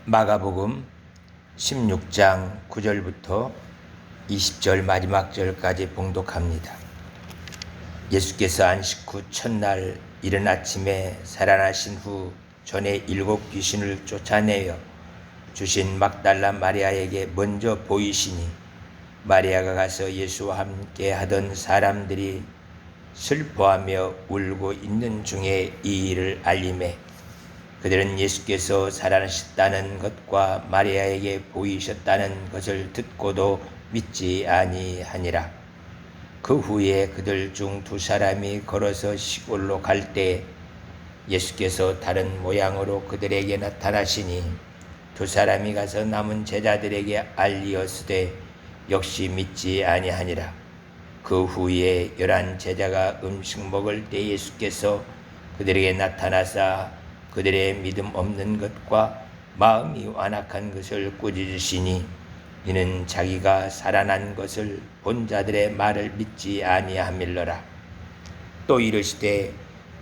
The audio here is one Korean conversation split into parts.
마가복음 16장 9절부터 20절 마지막 절까지 봉독합니다. 예수께서 안식 후 첫날 이른 아침에 살아나신 후 전에 7 귀신을 쫓아내어 주신 막달라 마리아에게 먼저 보이시니 마리아가 가서 예수와 함께 하던 사람들이 슬퍼하며 울고 있는 중에 이 일을 알림해 그들은 예수께서 살아나셨다는 것과 마리아에게 보이셨다는 것을 듣고도 믿지 아니하니라. 그 후에 그들 중 2 사람이 걸어서 시골로 갈 때 예수께서 다른 모양으로 그들에게 나타나시니 2 사람이 가서 남은 제자들에게 알리었으되 역시 믿지 아니하니라. 그 후에 11 제자가 음식 먹을 때 예수께서 그들에게 나타나사 그들의 믿음 없는 것과 마음이 완악한 것을 꾸짖으시니 이는 자기가 살아난 것을 본 자들의 말을 믿지 아니함일러라. 또 이르시되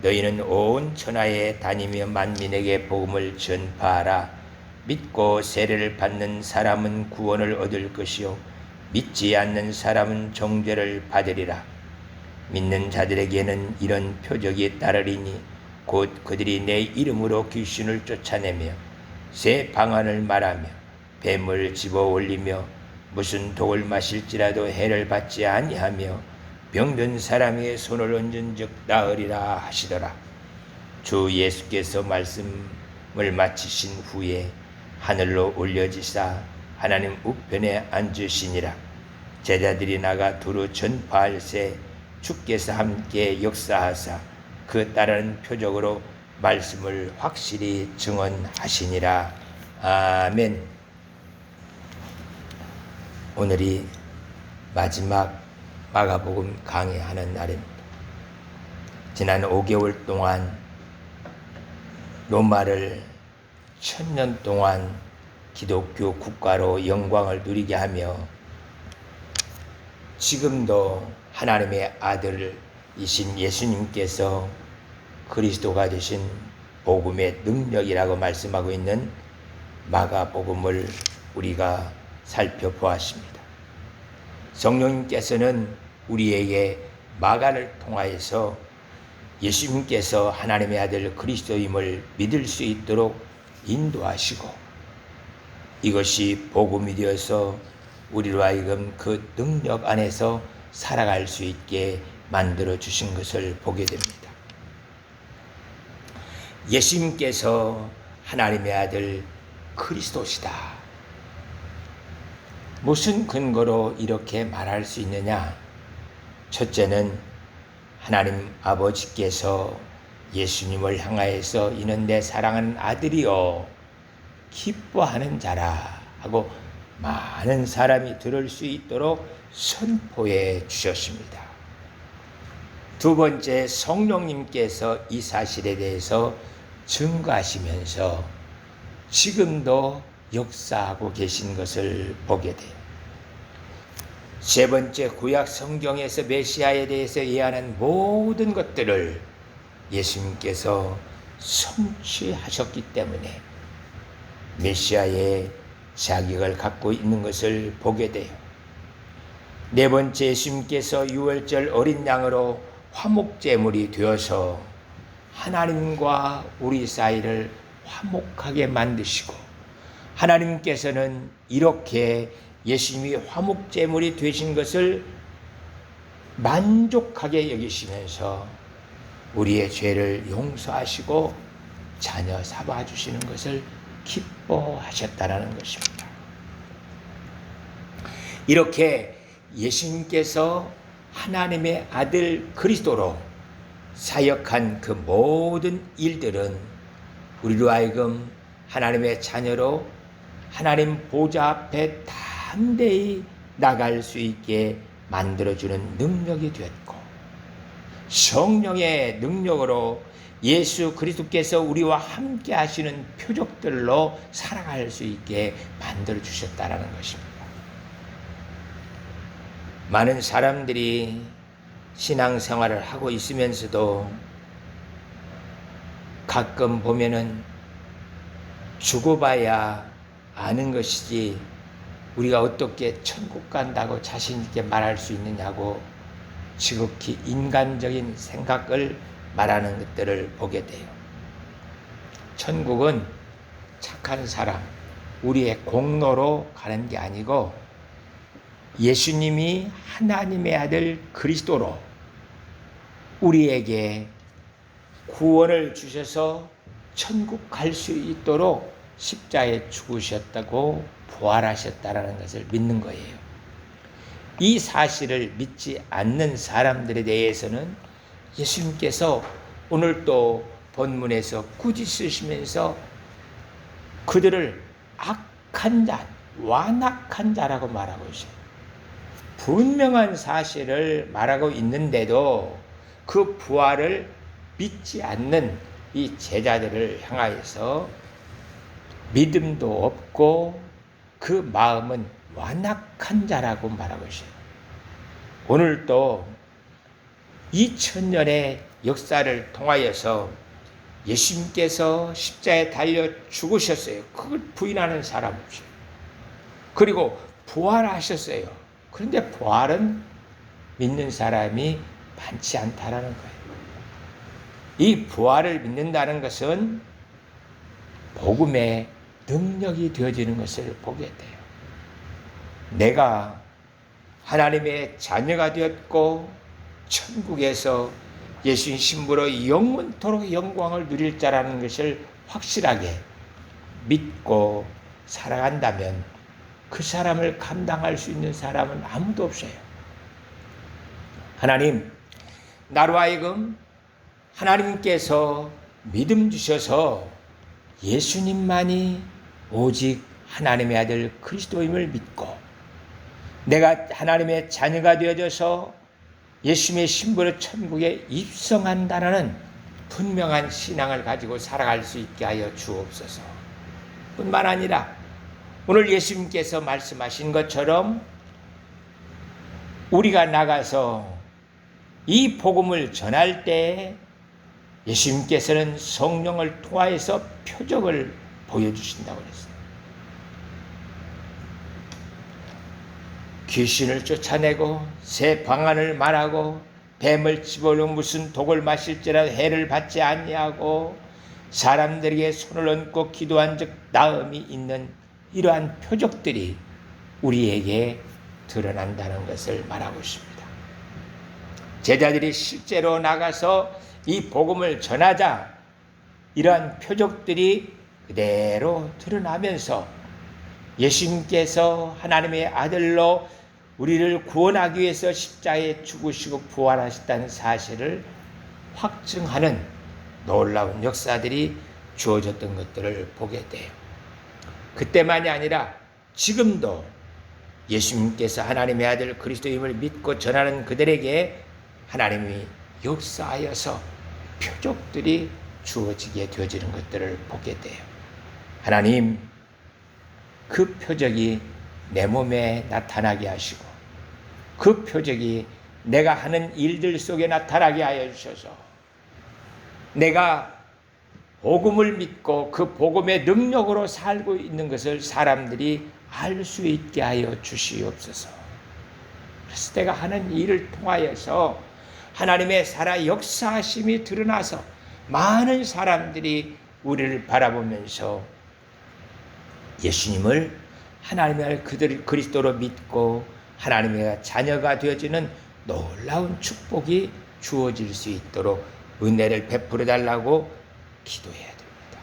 너희는 온 천하에 다니며 만민에게 복음을 전파하라. 믿고 세례를 받는 사람은 구원을 얻을 것이요 믿지 않는 사람은 정죄를 받으리라. 믿는 자들에게는 이런 표적이 따르리니 곧 그들이 내 이름으로 귀신을 쫓아내며 새 방언을 말하며 뱀을 집어 올리며 무슨 독을 마실지라도 해를 받지 아니하며 병든 사람에게 손을 얹은 즉 나으리라 하시더라. 주 예수께서 말씀을 마치신 후에 하늘로 올려지사 하나님 우편에 앉으시니라. 제자들이 나가 두루 전파할새 주께서 함께 역사하사 그 따르는 표적으로 말씀을 확실히 증언하시니라. 아멘. 오늘이 마지막 마가복음 강의하는 날입니다. 지난 5개월 동안 로마를 1000년 동안 기독교 국가로 영광을 누리게 하며 지금도 하나님의 아들이신 예수님께서 그리스도가 되신 복음의 능력이라고 말씀하고 있는 마가복음을 우리가 살펴보았습니다. 성령님께서는 우리에게 마가를 통하여서 예수님께서 하나님의 아들 그리스도임을 믿을 수 있도록 인도하시고 이것이 복음이 되어서 우리로 하여금 그 능력 안에서 살아갈 수 있게 만들어 주신 것을 보게 됩니다. 예수님께서 하나님의 아들 그리스도시다. 무슨 근거로 이렇게 말할 수 있느냐? 첫째는 하나님 아버지께서 예수님을 향하여서 이는 내 사랑하는 아들이요 기뻐하는 자라 하고 많은 사람이 들을 수 있도록 선포해 주셨습니다. 2 번째, 성령님께서 이 사실에 대해서 증거하시면서 지금도 역사하고 계신 것을 보게 돼요. 3 번째, 구약 성경에서 메시아에 대해서 예언한 모든 것들을 예수님께서 성취하셨기 때문에 메시아의 자격을 갖고 있는 것을 보게 돼요. 4 번째, 예수님께서 유월절 어린 양으로 화목제물이 되어서 하나님과 우리 사이를 화목하게 만드시고 하나님께서는 이렇게 예수님이 화목제물이 되신 것을 만족하게 여기시면서 우리의 죄를 용서하시고 자녀 삼아주시는 것을 기뻐하셨다는 것입니다. 이렇게 예수님께서 하나님의 아들 그리스도로 사역한 그 모든 일들은 우리로 하여금 하나님의 자녀로 하나님 보좌 앞에 담대히 나갈 수 있게 만들어주는 능력이 되었고 성령의 능력으로 예수 그리스도께서 우리와 함께 하시는 표적들로 살아갈 수 있게 만들어주셨다는 것입니다. 많은 사람들이 신앙생활을 하고 있으면서도 가끔 보면은 죽어봐야 아는 것이지 우리가 어떻게 천국 간다고 자신 있게 말할 수 있느냐고 지극히 인간적인 생각을 말하는 것들을 보게 돼요. 천국은 착한 사람, 우리의 공로로 가는 게 아니고 예수님이 하나님의 아들 그리스도로 우리에게 구원을 주셔서 천국 갈 수 있도록 십자가에 죽으셨다고 부활하셨다라는 것을 믿는 거예요. 이 사실을 믿지 않는 사람들에 대해서는 예수님께서 오늘 또 본문에서 꾸짖으시면서 그들을 악한 자, 완악한 자라고 말하고 있어요. 분명한 사실을 말하고 있는데도 그 부활을 믿지 않는 이 제자들을 향하여서 믿음도 없고 그 마음은 완악한 자라고 말하고 있어요. 오늘도 2000년의 역사를 통하여서 예수님께서 십자가에 달려 죽으셨어요. 그걸 부인하는 사람 없어요. 그리고 부활하셨어요. 그런데 부활은 믿는 사람이 많지 않다라는 거예요. 이 부활을 믿는다는 것은 복음의 능력이 되어지는 것을 보게 돼요. 내가 하나님의 자녀가 되었고 천국에서 예수님 신부로 영원토록 영광을 누릴 자라는 것을 확실하게 믿고 살아간다면 그 사람을 감당할 수 있는 사람은 아무도 없어요. 하나님, 나로 하여금 하나님께서 믿음 주셔서 예수님만이 오직 하나님의 아들 그리스도임을 믿고 내가 하나님의 자녀가 되어져서 예수님의 신부로 천국에 입성한다는 분명한 신앙을 가지고 살아갈 수 있게 하여 주옵소서. 뿐만 아니라 오늘 예수님께서 말씀하신 것처럼 우리가 나가서 이 복음을 전할 때 예수님께서는 성령을 통하여서 표적을 보여주신다고 그랬어요. 귀신을 쫓아내고 새 방언을 말하고 뱀을 집어넣어 무슨 독을 마실지라도 해를 받지 아니하고 사람들에게 손을 얹고 기도한 즉 나음이 있는 이러한 표적들이 우리에게 드러난다는 것을 말하고 있습니다. 제자들이 실제로 나가서 이 복음을 전하자 이러한 표적들이 그대로 드러나면서 예수님께서 하나님의 아들로 우리를 구원하기 위해서 십자가에 죽으시고 부활하셨다는 사실을 확증하는 놀라운 역사들이 주어졌던 것들을 보게 돼요. 그때만이 아니라 지금도 예수님께서 하나님의 아들 그리스도임을 믿고 전하는 그들에게 하나님이 역사하여서 표적들이 주어지게 되어지는 것들을 보게 돼요. 하나님, 그 표적이 내 몸에 나타나게 하시고 그 표적이 내가 하는 일들 속에 나타나게 하여 주셔서 내가 복음을 믿고 그 복음의 능력으로 살고 있는 것을 사람들이 알 수 있게 하여 주시옵소서. 그래서 내가 하는 일을 통하여서 하나님의 살아 역사하심이 드러나서 많은 사람들이 우리를 바라보면서 예수님을 하나님의 그들 그리스도로 믿고 하나님의 자녀가 되어지는 놀라운 축복이 주어질 수 있도록 은혜를 베풀어 달라고 기도해야 됩니다.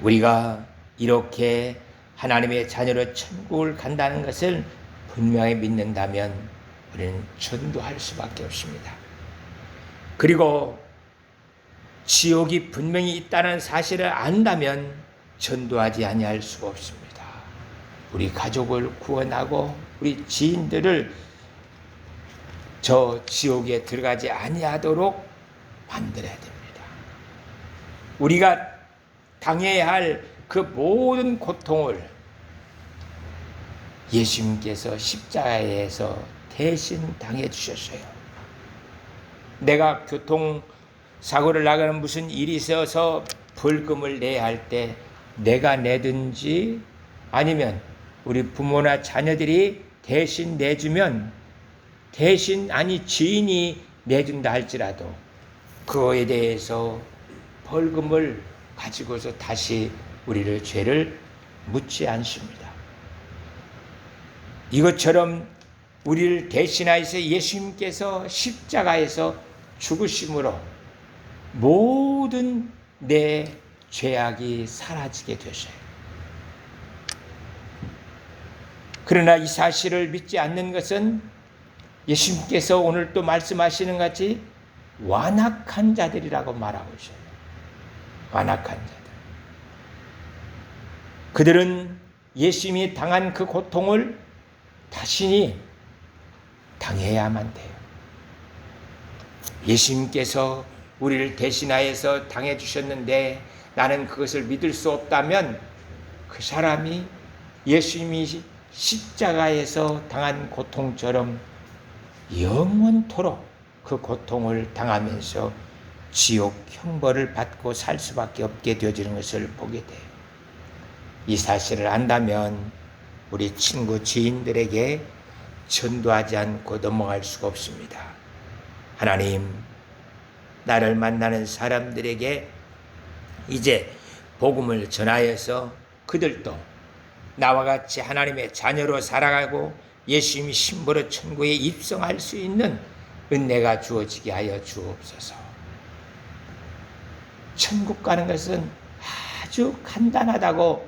우리가 이렇게 하나님의 자녀로 천국을 간다는 것을 분명히 믿는다면 우리는 전도할 수밖에 없습니다. 그리고 지옥이 분명히 있다는 사실을 안다면 전도하지 아니할 수가 없습니다. 우리 가족을 구원하고 우리 지인들을 저 지옥에 들어가지 아니하도록 만들어야 됩니다. 우리가 당해야 할 그 모든 고통을 예수님께서 십자가에서 대신 당해 주셨어요. 내가 교통사고를 나가는 무슨 일이 있어서 벌금을 내야 할 때 내가 내든지 아니면 우리 부모나 자녀들이 대신 내주면 지인이 내준다 할지라도 그거에 대해서 벌금을 가지고서 다시 우리를 죄를 묻지 않습니다. 이것처럼 우리를 대신하여서 예수님께서 십자가에서 죽으심으로 모든 내 죄악이 사라지게 되셔요. 그러나 이 사실을 믿지 않는 것은 예수님께서 오늘 또 말씀하시는 같이 완악한 자들이라고 말하고 있어요. 완악한 자들. 그들은 예수님이 당한 그 고통을 자신이 당해야만 돼요. 예수님께서 우리를 대신하여서 당해 주셨는데 나는 그것을 믿을 수 없다면 그 사람이 예수님이 십자가에서 당한 고통처럼 영원토록 그 고통을 당하면서 지옥 형벌을 받고 살 수밖에 없게 되어지는 것을 보게 돼요. 이 사실을 안다면 우리 친구 지인들에게 전도하지 않고 넘어갈 수가 없습니다. 하나님, 나를 만나는 사람들에게 이제 복음을 전하여서 그들도 나와 같이 하나님의 자녀로 살아가고 예수님이 신부로 천국에 입성할 수 있는 은혜가 주어지게 하여 주옵소서. 천국 가는 것은 아주 간단하다고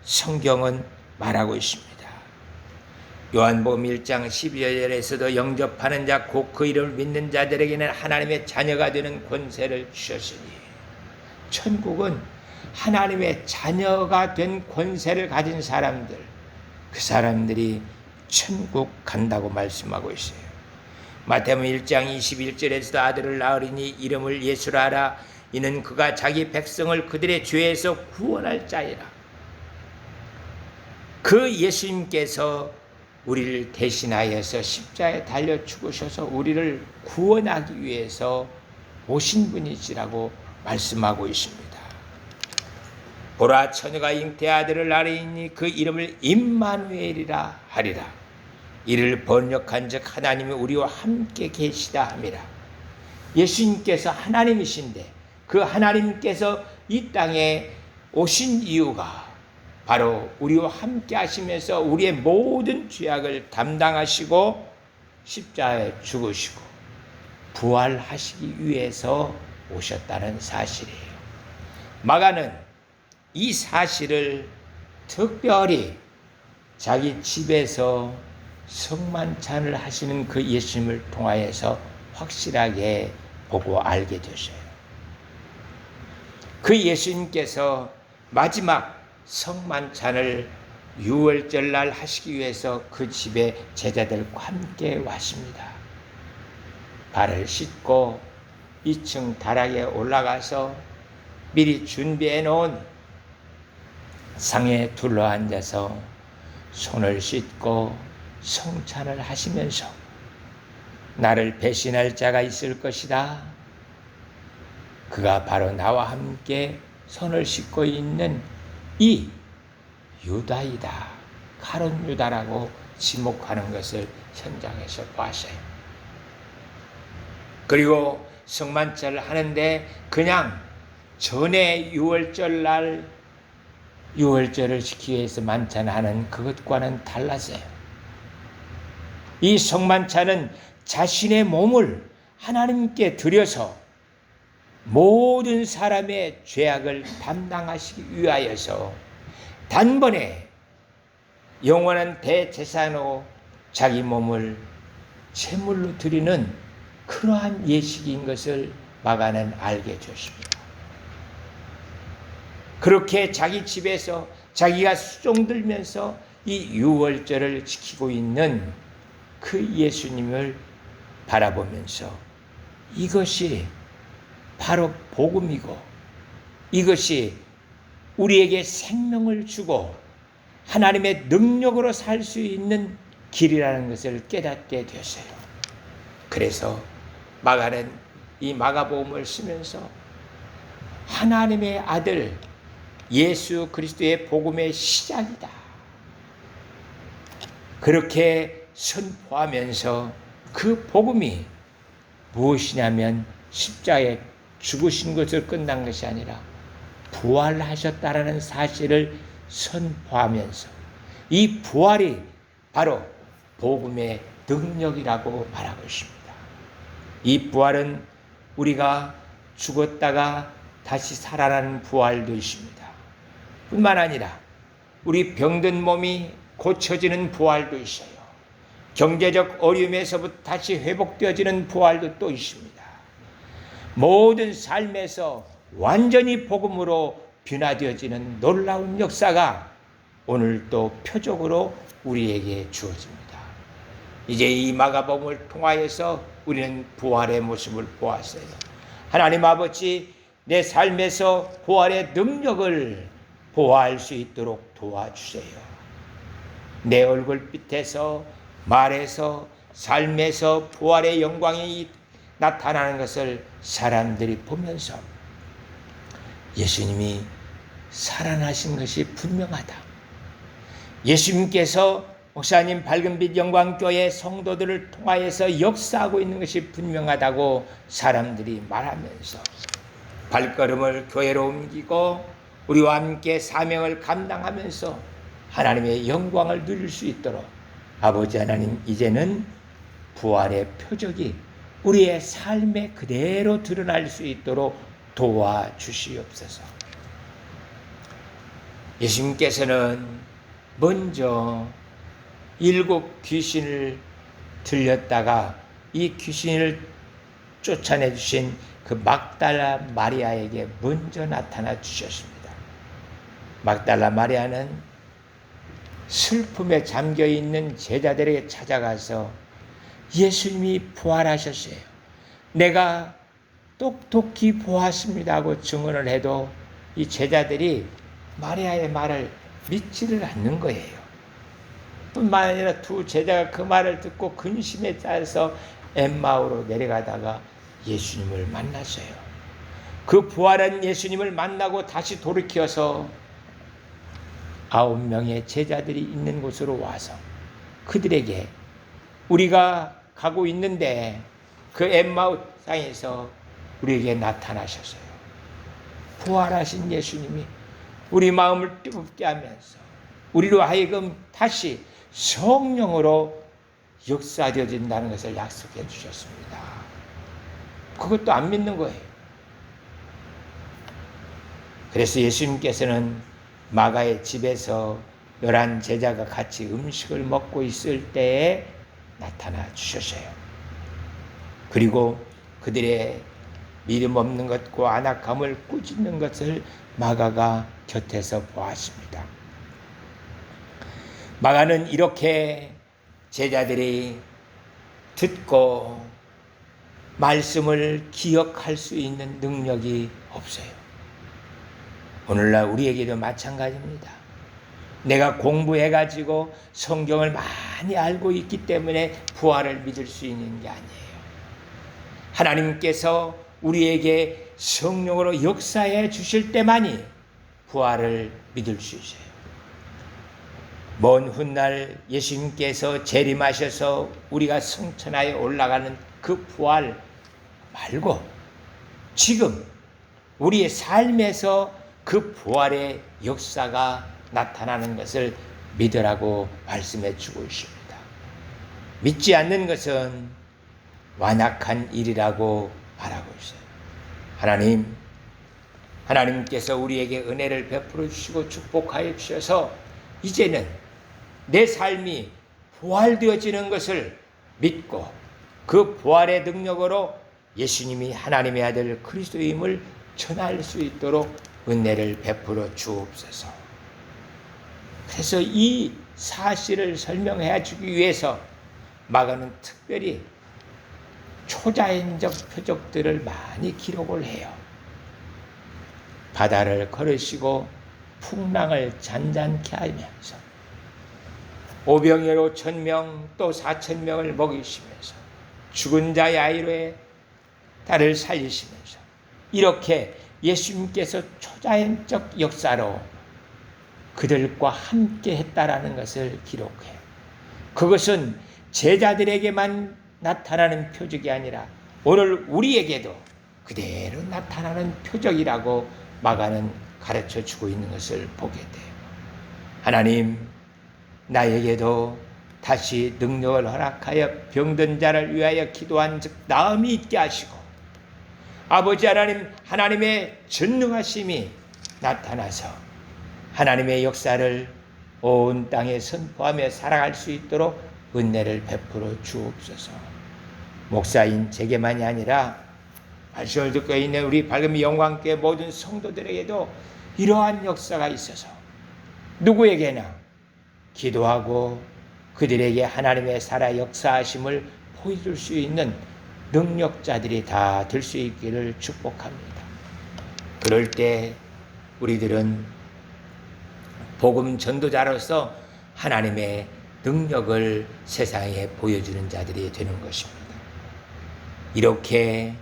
성경은 말하고 있습니다. 요한복음 1장 12절에서도 영접하는 자 곧 그 이름을 믿는 자들에게는 하나님의 자녀가 되는 권세를 주셨으니, 천국은 하나님의 자녀가 된 권세를 가진 사람들, 그 사람들이 천국 간다고 말씀하고 있어요. 마태복음 1장 21절에서도 아들을 낳으리니 이름을 예수라 하라. 이는 그가 자기 백성을 그들의 죄에서 구원할 자이라. 그 예수님께서 우리를 대신하여서 십자가에 달려 죽으셔서 우리를 구원하기 위해서 오신 분이시라고 말씀하고 있습니다. 보라, 처녀가 잉태 아들을 낳으리니 그 이름을 임마누엘이라 하리라. 이를 번역한즉 하나님이 우리와 함께 계시다 함이라. 예수님께서 하나님이신데 그 하나님께서 이 땅에 오신 이유가 바로 우리와 함께 하시면서 우리의 모든 죄악을 담당하시고 십자가에 죽으시고 부활하시기 위해서 오셨다는 사실이에요. 마가는 이 사실을 특별히 자기 집에서 성만찬을 하시는 그 예수님을 통하여서 확실하게 보고 알게 되셔요. 그 예수님께서 마지막 성만찬을 유월절날 하시기 위해서 그 집에 제자들과 함께 왔습니다. 발을 씻고 2층 다락에 올라가서 미리 준비해 놓은 상에 둘러앉아서 손을 씻고 성찬을 하시면서 나를 배신할 자가 있을 것이다. 그가 바로 나와 함께 손을 씻고 있는 이 유다이다. 가룟 유다라고 지목하는 것을 현장에서 보았어요. 그리고 성만찬을 하는데 그냥 전에 유월절날 유월절을 지키기 위해서 만찬하는 그것과는 달랐어요. 이 성만찬은 자신의 몸을 하나님께 드려서 모든 사람의 죄악을 담당하시기 위하여서 단번에 영원한 대제사장으로 자기 몸을 제물로 드리는 그러한 예식인 것을 마가는 알게 되었습니다. 그렇게 자기 집에서 자기가 수종들면서 이 유월절을 지키고 있는 그 예수님을 바라보면서 이것이 바로 복음이고 이것이 우리에게 생명을 주고 하나님의 능력으로 살 수 있는 길이라는 것을 깨닫게 되었어요. 그래서 마가는 이 마가복음을 쓰면서 하나님의 아들 예수 그리스도의 복음의 시작이다. 그렇게 선포하면서 그 복음이 무엇이냐면 십자가에 죽으신 것으로 끝난 것이 아니라 부활하셨다라는 사실을 선포하면서 이 부활이 바로 복음의 능력이라고 말하고 있습니다. 이 부활은 우리가 죽었다가 다시 살아나는 부활도 있습니다. 뿐만 아니라 우리 병든 몸이 고쳐지는 부활도 있어요. 경제적 어려움에서부터 다시 회복되어지는 부활도 또 있습니다. 모든 삶에서 완전히 복음으로 변화되어지는 놀라운 역사가 오늘 또 표적으로 우리에게 주어집니다. 이제 이 마가복음을 통하여서 우리는 부활의 모습을 보았어요. 하나님 아버지, 내 삶에서 부활의 능력을 보아할 수 있도록 도와주세요. 내 얼굴빛에서, 말에서, 삶에서 부활의 영광이 나타나는 것을 사람들이 보면서 예수님이 살아나신 것이 분명하다. 예수님께서 목사님 밝은빛 영광교회 성도들을 통하여서 역사하고 있는 것이 분명하다고 사람들이 말하면서 발걸음을 교회로 옮기고 우리와 함께 사명을 감당하면서 하나님의 영광을 누릴 수 있도록 아버지 하나님, 이제는 부활의 표적이 우리의 삶에 그대로 드러날 수 있도록 도와주시옵소서. 예수님께서는 먼저 7 귀신을 들렸다가 이 귀신을 쫓아내 주신 그 막달라 마리아에게 먼저 나타나 주셨습니다. 막달라 마리아는 슬픔에 잠겨있는 제자들에게 찾아가서 예수님이 부활하셨어요. 내가 똑똑히 보았습니다 하고 증언을 해도 이 제자들이 마리아의 말을 믿지를 않는 거예요. 뿐만 아니라 2 제자가 그 말을 듣고 근심에 따라서 엠마오로 내려가다가 예수님을 만났어요. 그 부활한 예수님을 만나고 다시 돌이켜서 9명의 제자들이 있는 곳으로 와서 그들에게 우리가 가고 있는데 그 엠마오 땅에서 우리에게 나타나셨어요. 부활하신 예수님이 우리 마음을 뜨겁게 하면서 우리로 하여금 다시 성령으로 역사되어진다는 것을 약속해 주셨습니다. 그것도 안 믿는 거예요. 그래서 예수님께서는 마가의 집에서 11 제자가 같이 음식을 먹고 있을 때에 나타나 주셨어요. 그리고 그들의 믿음 없는 것과 안악함을 꾸짖는 것을 마가가 곁에서 보았습니다. 마가는 이렇게 제자들이 듣고 말씀을 기억할 수 있는 능력이 없어요. 오늘날 우리에게도 마찬가지입니다. 내가 공부해가지고 성경을 많이 알고 있기 때문에 부활을 믿을 수 있는 게 아니에요. 하나님께서 우리에게 성령으로 역사해 주실 때만이 부활을 믿을 수 있어요. 먼 훗날 예수님께서 재림하셔서 우리가 승천하에 올라가는 그 부활 말고 지금 우리의 삶에서 그 부활의 역사가 나타나는 것을 믿으라고 말씀해 주고 있습니다. 믿지 않는 것은 완악한 일이라고 말하고 있어요. 하나님께서 우리에게 은혜를 베풀어 주시고 축복하여 주셔서 이제는 내 삶이 부활되어지는 것을 믿고 그 부활의 능력으로 예수님이 하나님의 아들 그리스도임을 전할 수 있도록 은혜를 베풀어 주옵소서. 그래서 이 사실을 설명해 주기 위해서 마가는 특별히 초자연적 표적들을 많이 기록을 해요. 바다를 걸으시고 풍랑을 잔잔케 하면서 오병이어로 1000명 또 4000명을 먹이시면서 죽은 자 야이로의 딸을 살리시면서 이렇게 예수님께서 초자연적 역사로 그들과 함께 했다라는 것을 기록해요. 그것은 제자들에게만 나타나는 표적이 아니라 오늘 우리에게도 그대로 나타나는 표적이라고 마가는 가르쳐 주고 있는 것을 보게 돼요. 하나님, 나에게도 다시 능력을 허락하여 병든 자를 위하여 기도한 즉 나음이 있게 하시고, 아버지 하나님, 하나님의 전능하심이 나타나서 하나님의 역사를 온 땅에 선포하며 살아갈 수 있도록 은혜를 베풀어 주옵소서. 목사인 제게만이 아니라 말씀을 듣고 있는 우리 밝음의 영광교회 모든 성도들에게도 이러한 역사가 있어서 누구에게나 기도하고 그들에게 하나님의 살아 역사하심을 보여줄 수 있는 능력자들이 다 될 수 있기를 축복합니다. 그럴 때 우리들은 복음 전도자로서 하나님의 능력을 세상에 보여주는 자들이 되는 것입니다. 이렇게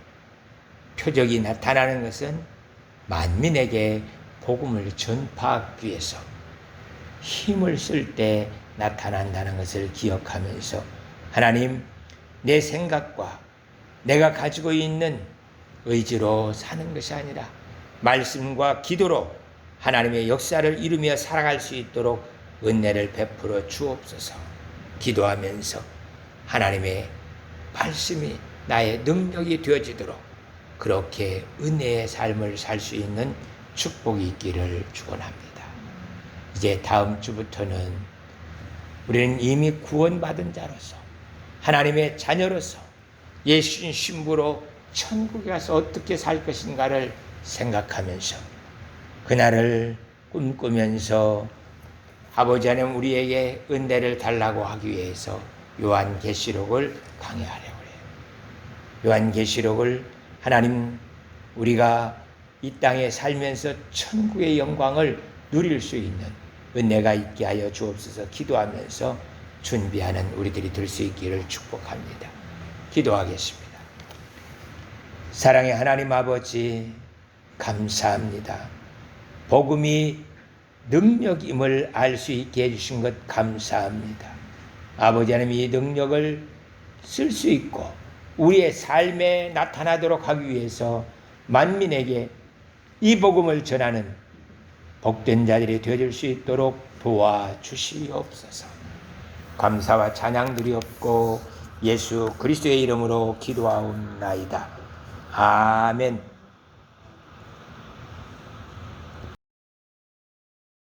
표적이 나타나는 것은 만민에게 복음을 전파하기 위해서 힘을 쓸 때 나타난다는 것을 기억하면서, 하나님, 내 생각과 내가 가지고 있는 의지로 사는 것이 아니라 말씀과 기도로 하나님의 역사를 이루며 살아갈 수 있도록 은혜를 베풀어 주옵소서. 기도하면서 하나님의 말씀이 나의 능력이 되어지도록 그렇게 은혜의 삶을 살 수 있는 축복이 있기를 축원합니다. 이제 다음 주부터는 우리는 이미 구원받은 자로서 하나님의 자녀로서 예수님 신부로 천국에 가서 어떻게 살 것인가를 생각하면서 그날을 꿈꾸면서 아버지 하나님 우리에게 은혜를 달라고 하기 위해서 요한계시록을 강해하려고 해요. 요한계시록을 하나님, 우리가 이 땅에 살면서 천국의 영광을 누릴 수 있는 은혜가 있게 하여 주옵소서. 기도하면서 준비하는 우리들이 될 수 있기를 축복합니다. 기도하겠습니다. 사랑의 하나님 아버지, 감사합니다. 복음이 능력임을 알 수 있게 해주신 것 감사합니다. 아버지 하나님, 이 능력을 쓸 수 있고 우리의 삶에 나타나도록 하기 위해서 만민에게 이 복음을 전하는 복된 자들이 되어줄 수 있도록 도와주시옵소서. 감사와 찬양 드리옵고 예수 그리스도의 이름으로 기도하옵나이다. 아멘.